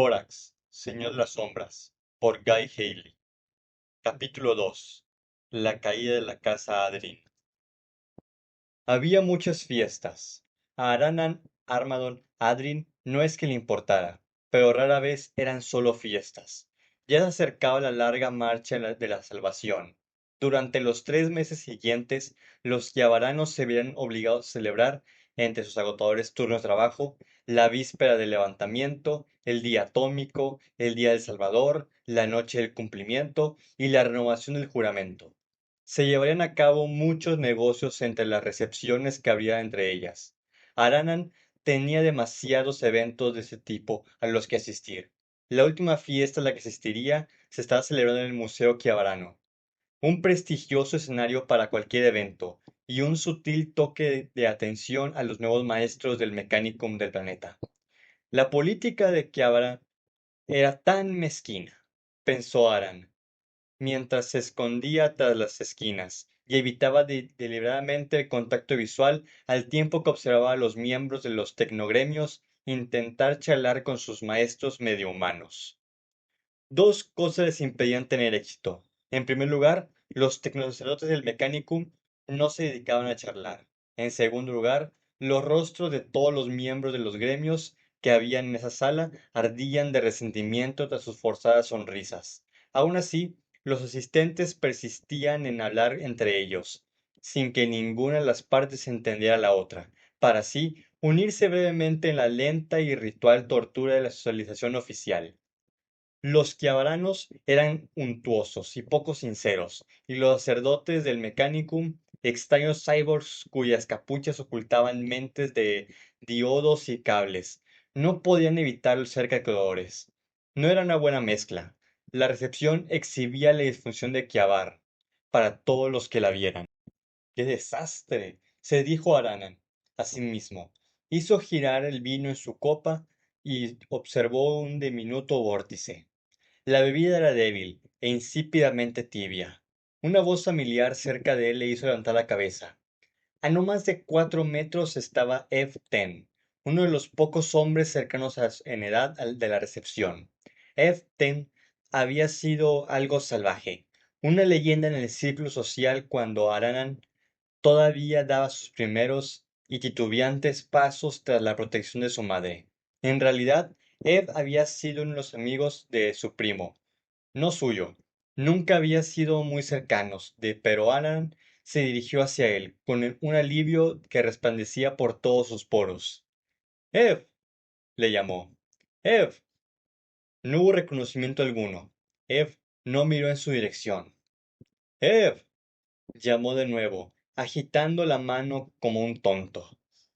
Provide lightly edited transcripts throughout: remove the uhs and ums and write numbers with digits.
Thorax, Señor de las Sombras, por Guy Haley. Capítulo 2. La caída de la casa Adrien. Había muchas fiestas. A Aranan Armadon Adrien no es que le importara, pero rara vez eran solo fiestas. Ya se acercaba la larga marcha de la salvación. Durante los 3 meses siguientes, los yavaranos se vieron obligados a celebrar, entre sus agotadores turnos de trabajo, la víspera del levantamiento, el día atómico, el día del Salvador, la noche del cumplimiento y la renovación del juramento. Se llevarían a cabo muchos negocios entre las recepciones que habría entre ellas. Aranan tenía demasiados eventos de ese tipo a los que asistir. La última fiesta a la que asistiría se estaba celebrando en el Museo Chiavarano, un prestigioso escenario para cualquier evento y un sutil toque de atención a los nuevos maestros del Mechanicum del planeta. La política de Chiavará era tan mezquina, pensó Aran, mientras se escondía tras las esquinas y evitaba deliberadamente el contacto visual al tiempo que observaba a los miembros de los tecnogremios intentar charlar con sus maestros medio humanos. Dos cosas les impedían tener éxito. En primer lugar, los tecnosacerdotes del Mechanicum no se dedicaban a charlar. En segundo lugar, los rostros de todos los miembros de los gremios que había en esa sala ardían de resentimiento tras sus forzadas sonrisas. Aun así, los asistentes persistían en hablar entre ellos, sin que ninguna de las partes entendiera a la otra, para así unirse brevemente en la lenta y ritual tortura de la socialización oficial. Los chiavaranos eran untuosos y poco sinceros, y los sacerdotes del Mechanicum, extraños cyborgs cuyas capuchas ocultaban mentes de diodos y cables, no podían evitar ser calculadores. No era una buena mezcla. La recepción exhibía la disfunción de Kiavar para todos los que la vieran. ¡Qué desastre! Se dijo Aranan a sí mismo. Hizo girar el vino en su copa y observó un diminuto vórtice. La bebida era débil e insípidamente tibia. Una voz familiar cerca de él le hizo levantar la cabeza. A no más de 4 metros estaba Ev Ten, uno de los pocos hombres cercanos en edad al de la recepción. Ev Ten había sido algo salvaje, una leyenda en el círculo social cuando Aranan todavía daba sus primeros y titubeantes pasos tras la protección de su madre. En realidad, Ed había sido uno de los amigos de su primo, no suyo. Nunca había sido muy cercanos, pero Alan se dirigió hacia él, con un alivio que resplandecía por todos sus poros. ¡Ev! Le llamó. ¡Ev! No hubo reconocimiento alguno. Ev no miró en su dirección. ¡Ev! Llamó de nuevo, agitando la mano como un tonto.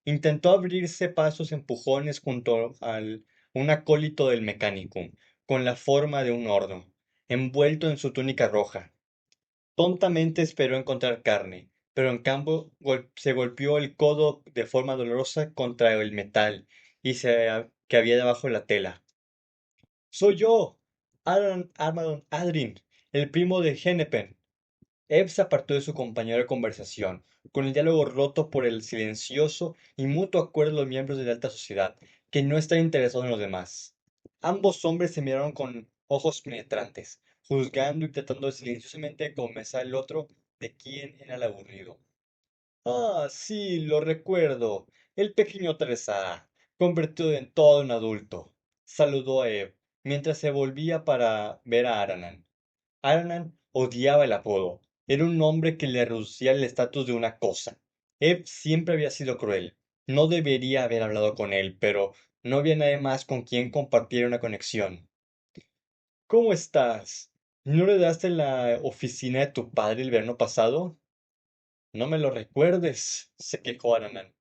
Intentó abrirse pasos empujones junto al un acólito del Mechanicum, con la forma de un horno, envuelto en su túnica roja. Tontamente esperó encontrar carne, pero en cambio se golpeó el codo de forma dolorosa contra el metal que había debajo de la tela. ¡Soy yo! Armadon Adrin, el primo de Hennepin. Ebb se apartó de su compañero de conversación, con el diálogo roto por el silencioso y mutuo acuerdo de los miembros de la alta sociedad, que no están interesados en los demás. Ambos hombres se miraron con ojos penetrantes, juzgando y tratando silenciosamente de convencer al otro de quién era el aburrido. Ah, sí, lo recuerdo. El pequeño Teresa, convertido en todo un adulto. Saludó a Ebb, mientras se volvía para ver a Aranan. Aranan odiaba el apodo. Era un nombre que le reducía el estatus de una cosa. Ebb siempre había sido cruel. No debería haber hablado con él, pero no había nadie más con quien compartiera una conexión. ¿Cómo estás? ¿No le daste en la oficina de tu padre el verano pasado? No me lo recuerdes, se quejó Aranan.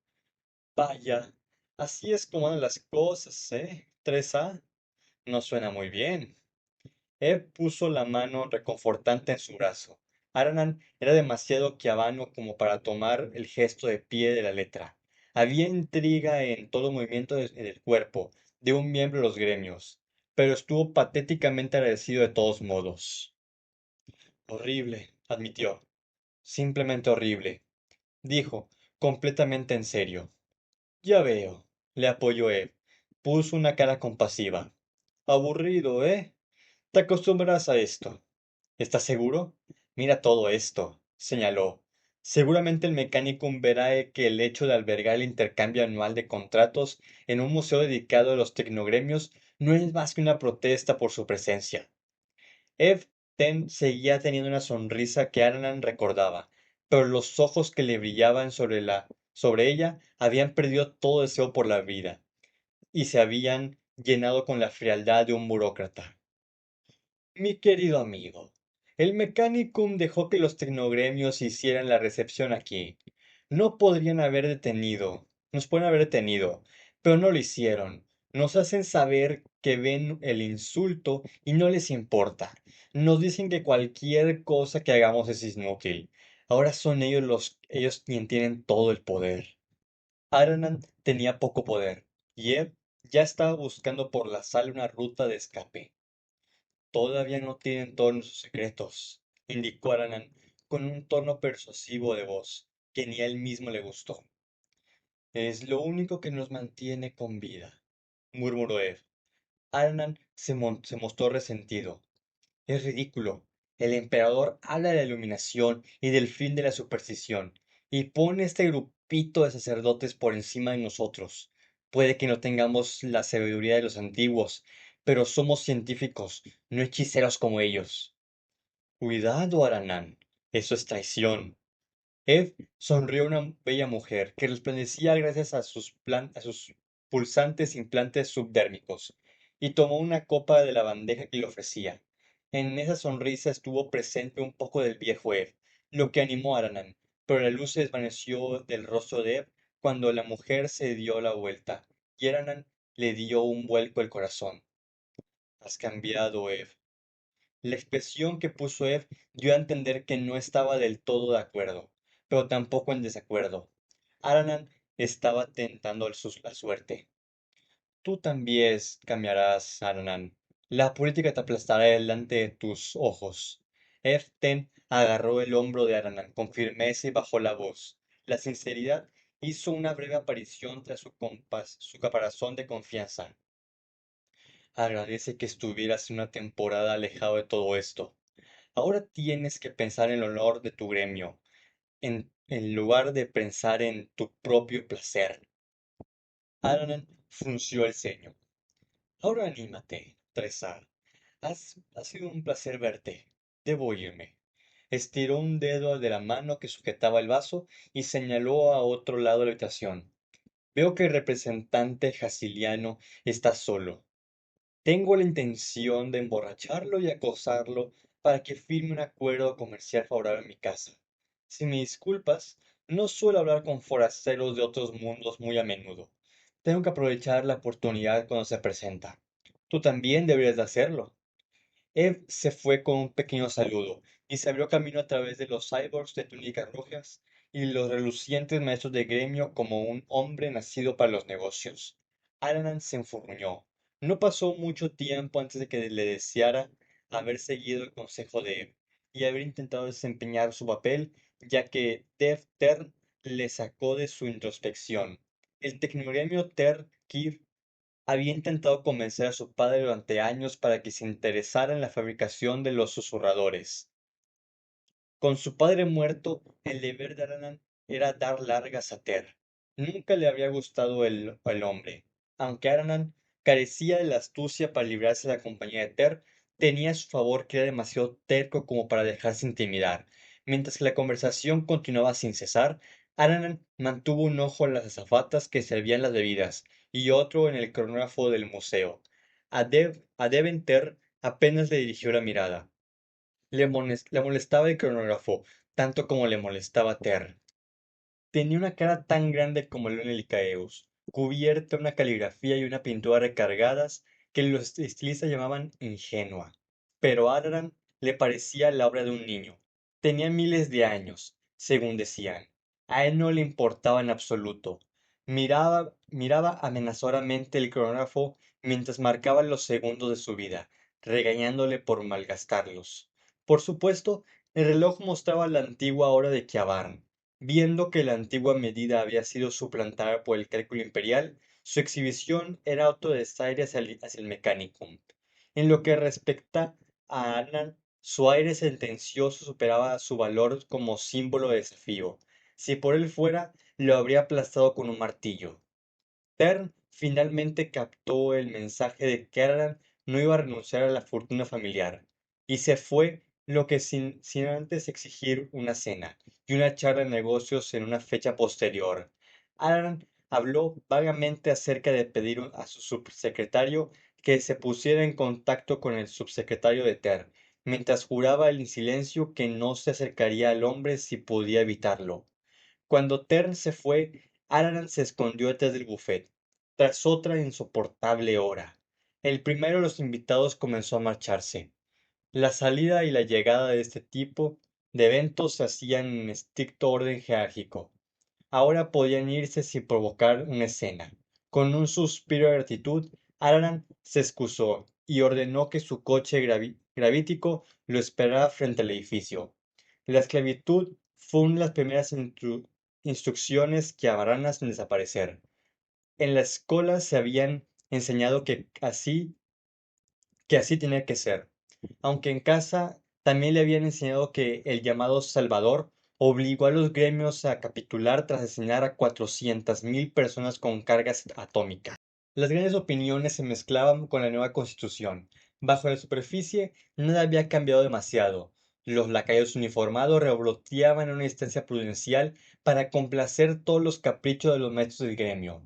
Vaya, así es como andan las cosas, ¿eh? 3A. No suena muy bien. Ed puso la mano reconfortante en su brazo. Aranan era demasiado quiabano como para tomar el gesto de pie de la letra. Había intriga en todo movimiento del cuerpo de un miembro de los gremios, pero estuvo patéticamente agradecido de todos modos. Horrible, admitió. Simplemente horrible, dijo, completamente en serio. Ya veo, le apoyó Ed. Puso una cara compasiva. Aburrido, ¿eh? Te acostumbrarás a esto. ¿Estás seguro? Mira todo esto, señaló. Seguramente el Mechanicum verá que el hecho de albergar el intercambio anual de contratos en un museo dedicado a los tecnogremios no es más que una protesta por su presencia. Eve Ten seguía teniendo una sonrisa que Aranan recordaba, pero los ojos que le brillaban sobre ella habían perdido todo deseo por la vida y se habían llenado con la frialdad de un burócrata. Mi querido amigo, el Mechanicum dejó que los tecnogremios hicieran la recepción aquí. Nos pueden haber detenido, pero no lo hicieron. Nos hacen saber que ven el insulto y no les importa. Nos dicen que cualquier cosa que hagamos es inútil. Ahora son ellos quienes tienen todo el poder. Aranan tenía poco poder, y Ed ya estaba buscando por la sala una ruta de escape. Todavía no tienen todos nuestros secretos, indicó Aranan con un tono persuasivo de voz que ni a él mismo le gustó. Es lo único que nos mantiene con vida, murmuró Ed. Aranan se mostró resentido. Es ridículo. El emperador habla de la iluminación y del fin de la superstición, y pone este grupito de sacerdotes por encima de nosotros. Puede que no tengamos la sabiduría de los antiguos, pero somos científicos, no hechiceros como ellos. Cuidado, Aranán. Eso es traición. Ed sonrió a una bella mujer que resplandecía gracias a sus pulsantes implantes subdérmicos, y tomó una copa de la bandeja que le ofrecía. En esa sonrisa estuvo presente un poco del viejo Ed, lo que animó a Aranan, pero la luz se desvaneció del rostro de Ed cuando la mujer se dio la vuelta, y Aranan le dio un vuelco el corazón. Has cambiado, Ed. La expresión que puso Ed dio a entender que no estaba del todo de acuerdo, pero tampoco en desacuerdo. Aranan estaba tentando la suerte. Tú también cambiarás, Aranan. La política te aplastará delante de tus ojos. Ten agarró el hombro de Aranan con firmeza y bajó la voz. La sinceridad hizo una breve aparición tras su caparazón de confianza. Agradece que estuvieras una temporada alejado de todo esto. Ahora tienes que pensar en el honor de tu gremio, en lugar de pensar en tu propio placer. Aranan frunció el ceño. Ahora anímate, Trezar. Ha sido un placer verte. Debo irme. Estiró un dedo de la mano que sujetaba el vaso y señaló a otro lado de la habitación. Veo que el representante jasiliano está solo. Tengo la intención de emborracharlo y acosarlo para que firme un acuerdo comercial favorable en mi casa. Si me disculpas, no suelo hablar con forasteros de otros mundos muy a menudo. Tengo que aprovechar la oportunidad cuando se presenta. Tú también deberías de hacerlo. Eve se fue con un pequeño saludo y se abrió camino a través de los cyborgs de túnicas rojas y los relucientes maestros de gremio como un hombre nacido para los negocios. Alan se enfurruñó. No pasó mucho tiempo antes de que le deseara haber seguido el consejo de Eve y haber intentado desempeñar su papel, ya que Dev Tern le sacó de su introspección. El tecnogremio Ter-Kir había intentado convencer a su padre durante años para que se interesara en la fabricación de los susurradores. Con su padre muerto, el deber de Aranan era dar largas a Ter. Nunca le había gustado el hombre. Aunque Aranan carecía de la astucia para librarse de la compañía de Ter, tenía a su favor que era demasiado terco como para dejarse intimidar. Mientras que la conversación continuaba sin cesar, Aranan mantuvo un ojo en las azafatas que servían las bebidas y otro en el cronógrafo del museo. A Deventer apenas le dirigió la mirada. Le molestaba el cronógrafo, tanto como le molestaba Ter. Tenía una cara tan grande como el león Licaeus, cubierta de una caligrafía y una pintura recargadas que los estilistas llamaban ingenua. Pero a Araran le parecía la obra de un niño. Tenía miles de años, según decían. A él no le importaba en absoluto. Miraba amenazadoramente el cronógrafo mientras marcaba los segundos de su vida, regañándole por malgastarlos. Por supuesto, el reloj mostraba la antigua hora de Kiabarn. Viendo que la antigua medida había sido suplantada por el cálculo imperial, su exhibición era otro desaire hacia el Mechanicum. En lo que respecta a Annan, su aire sentencioso superaba su valor como símbolo de desafío. Si por él fuera, lo habría aplastado con un martillo. Tern finalmente captó el mensaje de que Aran no iba a renunciar a la fortuna familiar, y se fue, lo que sin antes exigir una cena y una charla de negocios en una fecha posterior. Aran habló vagamente acerca de pedir a su subsecretario que se pusiera en contacto con el subsecretario de Ter, mientras juraba en silencio que no se acercaría al hombre si podía evitarlo. Cuando Tern se fue, Araran se escondió detrás del buffet. Tras otra insoportable hora, el primero de los invitados comenzó a marcharse. La salida y la llegada de este tipo de eventos se hacían en estricto orden jerárquico. Ahora podían irse sin provocar una escena. Con un suspiro de gratitud, Araran se excusó y ordenó que su coche gravítico lo esperara frente al edificio. La esclavitud fue una de las primeras instrucciones que Araran hacen desaparecer. En la escuela se habían enseñado que así tenía que ser, aunque en casa también le habían enseñado que el llamado Salvador obligó a los gremios a capitular tras asesinar a 400.000 personas con cargas atómicas. Las grandes opiniones se mezclaban con la nueva constitución. Bajo la superficie, nada había cambiado demasiado. Los lacayos uniformados revoloteaban en una instancia prudencial para complacer todos los caprichos de los maestros del gremio.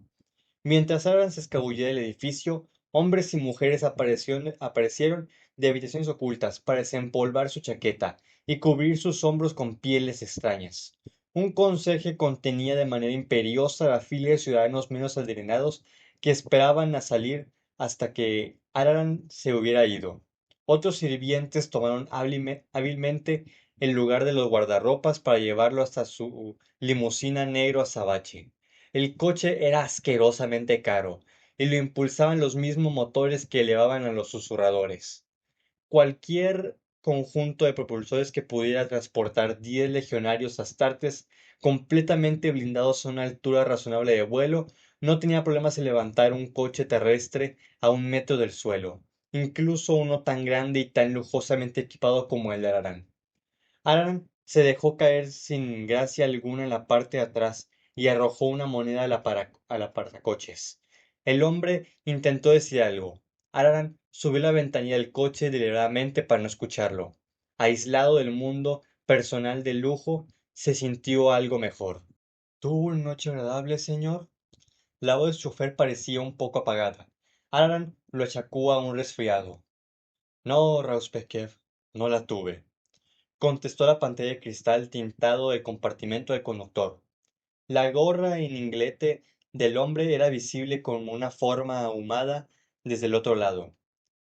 Mientras Abraham se escabullía del edificio, hombres y mujeres aparecieron de habitaciones ocultas para desempolvar su chaqueta y cubrir sus hombros con pieles extrañas. Un conserje contenía de manera imperiosa la fila de ciudadanos menos adrenados que esperaban a salir hasta que Araran se hubiera ido. Otros sirvientes tomaron hábilmente el lugar de los guardarropas para llevarlo hasta su limusina negro azabache. El coche era asquerosamente caro, y lo impulsaban los mismos motores que elevaban a los susurradores. Cualquier conjunto de propulsores que pudiera transportar 10 legionarios astartes completamente blindados a una altura razonable de vuelo no tenía problemas en levantar un coche terrestre a 1 metro del suelo, incluso uno tan grande y tan lujosamente equipado como el de Ararán. Alan se dejó caer sin gracia alguna en la parte de atrás y arrojó una moneda al apartacoches. El hombre intentó decir algo. Alan subió la ventanilla del coche deliberadamente para no escucharlo. Aislado del mundo personal de lujo, se sintió algo mejor. ¿Tuvo una noche agradable, señor? La voz del chofer parecía un poco apagada. Alan lo achacó a un resfriado. No, Rauspekef, no la tuve, contestó la pantalla de cristal tintado del compartimento del conductor. La gorra en inglete del hombre era visible como una forma ahumada desde el otro lado.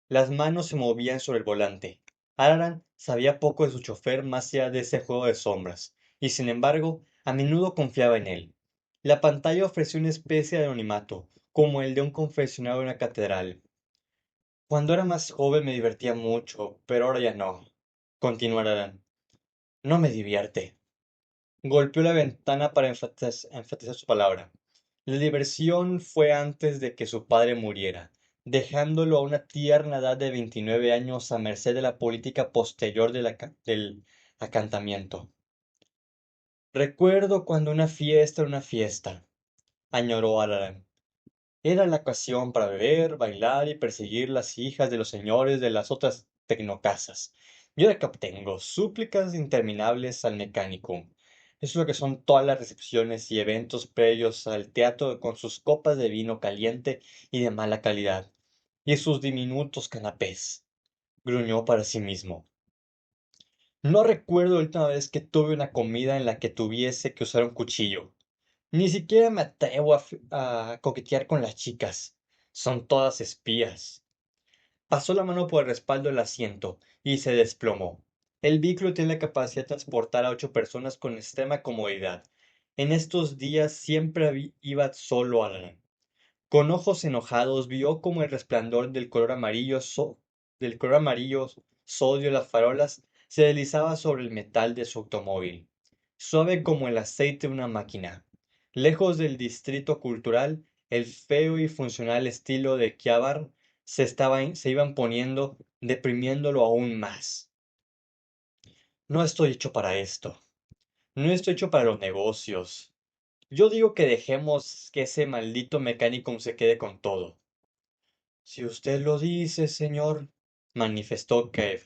Las manos se movían sobre el volante. Araran sabía poco de su chofer más allá de ese juego de sombras, y sin embargo, a menudo confiaba en él. La pantalla ofreció una especie de anonimato, como el de un confesionario en una catedral. Cuando era más joven me divertía mucho, pero ahora ya no. Continuó Araran. No me divierte. Golpeó la ventana para enfatizar su palabra. La diversión fue antes de que su padre muriera, dejándolo a una tierna edad de 29 años a merced de la política posterior del acantamiento. Recuerdo cuando una fiesta era una fiesta, añoró Alan. Era la ocasión para beber, bailar y perseguir las hijas de los señores de las otras tecnocasas. Y ahora que obtengo súplicas interminables al mecánico. Eso es lo que son todas las recepciones y eventos previos al teatro con sus copas de vino caliente y de mala calidad, y sus diminutos canapés. Gruñó para sí mismo. No recuerdo la última vez que tuve una comida en la que tuviese que usar un cuchillo. Ni siquiera me atrevo a coquetear con las chicas. Son todas espías. Pasó la mano por el respaldo del asiento y se desplomó. El vehículo tiene la capacidad de transportar a 8 personas con extrema comodidad. En estos días siempre iba solo Alan. Con ojos enojados vio como el resplandor del color amarillo sodio de las farolas se deslizaba sobre el metal de su automóvil, suave como el aceite de una máquina. Lejos del distrito cultural, el feo y funcional estilo de Chiavar se iban poniendo, deprimiéndolo aún más. No estoy hecho para esto. No estoy hecho para los negocios. Yo digo que dejemos que ese maldito mecánico se quede con todo. Si usted lo dice, señor, manifestó Kev.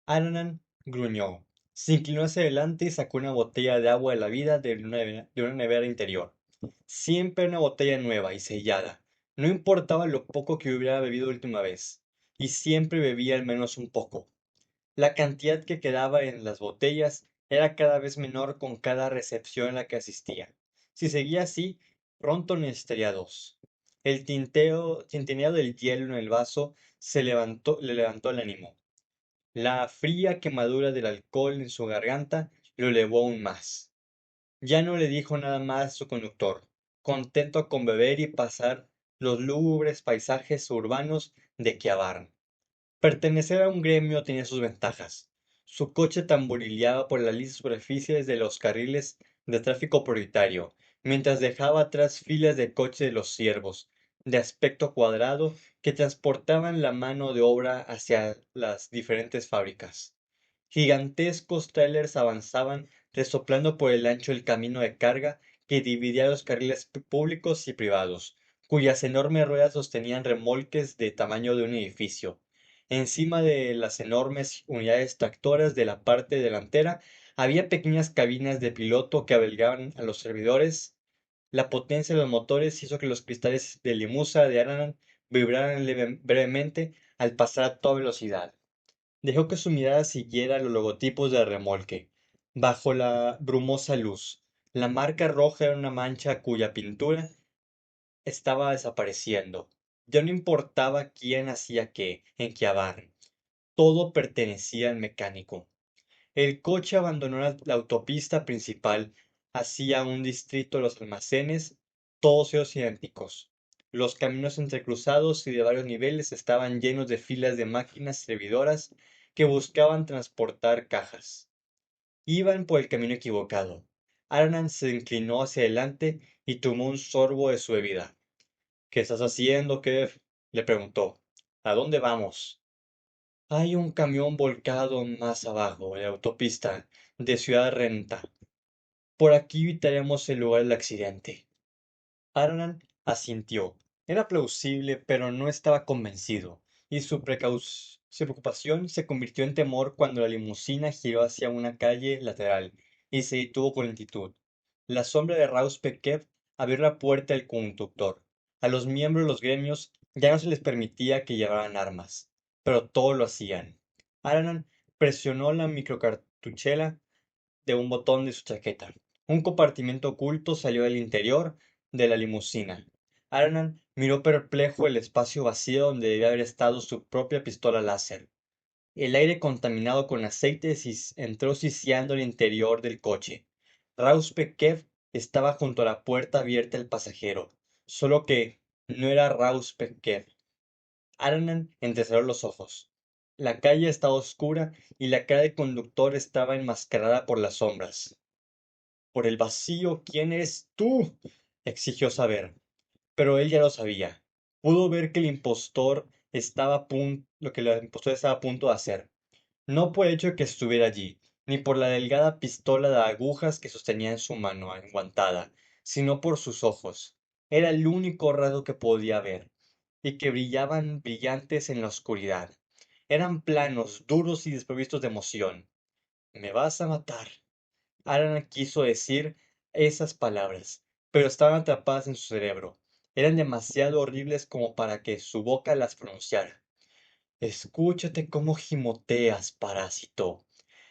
Ananan gruñó. Se inclinó hacia adelante y sacó una botella de agua de la vida de una nevera interior. Siempre una botella nueva y sellada. No importaba lo poco que hubiera bebido la última vez. Y siempre bebía al menos un poco. La cantidad que quedaba en las botellas era cada vez menor con cada recepción a la que asistía. Si seguía así, pronto necesitaría dos. El tintineo del hielo en el vaso le levantó el ánimo. La fría quemadura del alcohol en su garganta lo elevó aún más. Ya no le dijo nada más a su conductor, contento con beber y pasar los lúgubres paisajes urbanos de Chiavarn. Pertenecer a un gremio tenía sus ventajas. Su coche tamborileaba por las lisas superficies de los carriles de tráfico prioritario, mientras dejaba atrás filas de coches de los siervos, de aspecto cuadrado, que transportaban la mano de obra hacia las diferentes fábricas. Gigantescos trailers avanzaban resoplando por el ancho del camino de carga que dividía los carriles públicos y privados, cuyas enormes ruedas sostenían remolques de tamaño de un edificio. Encima de las enormes unidades tractoras de la parte delantera había pequeñas cabinas de piloto que albergaban a los servidores. La potencia de los motores hizo que los cristales de limusa de Aranan vibraran brevemente al pasar a toda velocidad. Dejó que su mirada siguiera los logotipos del remolque. Bajo la brumosa luz, la marca roja era una mancha cuya pintura estaba desapareciendo. Ya no importaba quién hacía qué en Chiavari. Todo pertenecía al mecánico. El coche abandonó la autopista principal hacia un distrito de los almacenes, todos ellos idénticos. Los caminos entrecruzados y de varios niveles estaban llenos de filas de máquinas servidoras que buscaban transportar cajas. Iban por el camino equivocado. Arnan se inclinó hacia adelante y tomó un sorbo de su bebida. ¿Qué estás haciendo, Kev? Le preguntó. ¿A dónde vamos? Hay un camión volcado más abajo, en la autopista de Ciudad Renta. Por aquí evitaremos el lugar del accidente. Arnan asintió. Era plausible, pero no estaba convencido, y su preocupación se convirtió en temor cuando la limusina giró hacia una calle lateral y se detuvo con lentitud. La sombra de Rauspikev abrió la puerta del conductor. A los miembros de los gremios ya no se les permitía que llevaran armas, pero todos lo hacían. Aranan presionó la microcartuchera de un botón de su chaqueta. Un compartimento oculto salió del interior de la limusina. Arnan miró perplejo el espacio vacío donde debía haber estado su propia pistola láser. El aire contaminado con aceite entró siseando el interior del coche. Rauspikev estaba junto a la puerta abierta al pasajero, solo que no era Rauspikev. Arnan entrecerró los ojos. La calle estaba oscura y la cara del conductor estaba enmascarada por las sombras. Por el vacío, ¿quién eres tú? Exigió saber. Pero él ya lo sabía. Pudo ver que el impostor lo que el impostor estaba a punto de hacer. No por el hecho de que estuviera allí, ni por la delgada pistola de agujas que sostenía en su mano enguantada, sino por sus ojos. Era el único rasgo que podía ver, y que brillaban brillantes en la oscuridad. Eran planos, duros y desprovistos de emoción. Me vas a matar. Alan quiso decir esas palabras, pero estaban atrapadas en su cerebro. Eran demasiado horribles como para que su boca las pronunciara. Escúchate cómo gimoteas, parásito.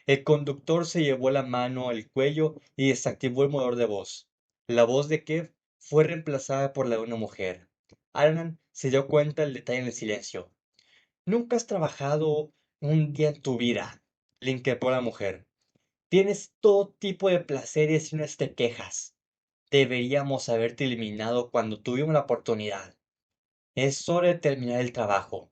El conductor se llevó la mano al cuello y desactivó el motor de voz. La voz de Kev fue reemplazada por la de una mujer. Alan se dio cuenta del detalle en el silencio. Nunca has trabajado un día en tu vida, le increpó la mujer. Tienes todo tipo de placeres y no te quejas. Deberíamos haberte eliminado cuando tuvimos la oportunidad. Es hora de terminar el trabajo.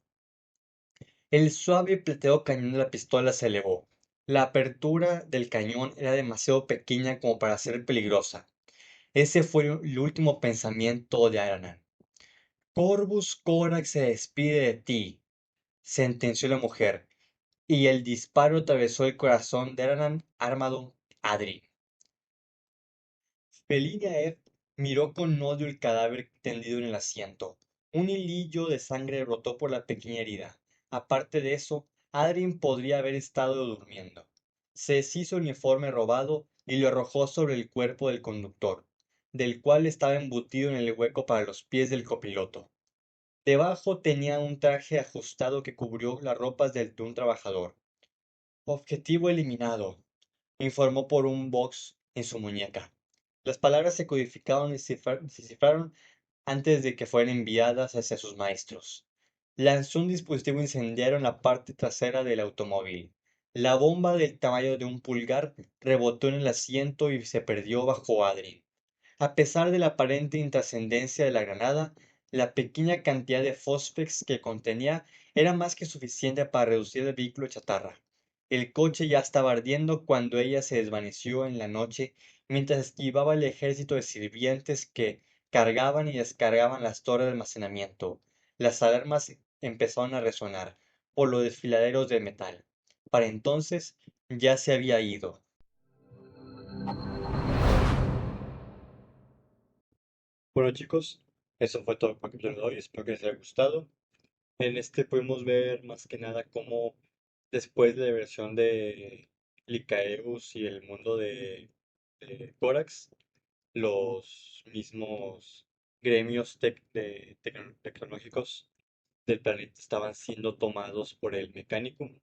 El suave y plateado cañón de la pistola se elevó. La apertura del cañón era demasiado pequeña como para ser peligrosa. Ese fue el último pensamiento de Aranan. Corvus Corax se despide de ti, sentenció la mujer, y el disparo atravesó el corazón de Eranan Armadon Adrin. Felinia miró con odio el cadáver tendido en el asiento. Un hilillo de sangre brotó por la pequeña herida. Aparte de eso, Adrien podría haber estado durmiendo. Se deshizo el uniforme robado y lo arrojó sobre el cuerpo del conductor, del cual estaba embutido en el hueco para los pies del copiloto. Debajo tenía un traje ajustado que cubrió las ropas de un trabajador. Objetivo eliminado, informó por un box en su muñeca. Las palabras se codificaron y se cifraron antes de que fueran enviadas hacia sus maestros. Lanzó un dispositivo incendiario en la parte trasera del automóvil. La bomba del tamaño de un pulgar rebotó en el asiento y se perdió bajo Adrien. A pesar de la aparente intrascendencia de la granada, la pequeña cantidad de fósfex que contenía era más que suficiente para reducir el vehículo chatarra. El coche ya estaba ardiendo cuando ella se desvaneció en la noche mientras esquivaba el ejército de sirvientes que cargaban y descargaban las torres de almacenamiento. Las alarmas empezaron a resonar por los desfiladeros de metal. Para entonces ya se había ido. Bueno chicos, eso fue todo el capítulo de hoy, espero que les haya gustado. En este pudimos ver más que nada cómo después de la versión de Lycaeus y el mundo de Corax, los mismos gremios tecnológicos del planeta estaban siendo tomados por el Mechanicum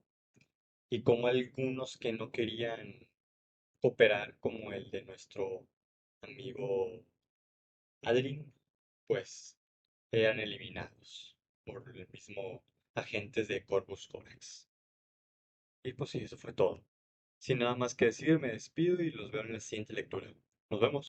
y como algunos que no querían cooperar como el de nuestro amigo Adrien, pues eran eliminados por el mismo agentes de Corvus Corax. Y pues sí, eso fue todo. Sin nada más que decir, me despido y los veo en la siguiente lectura. Nos vemos.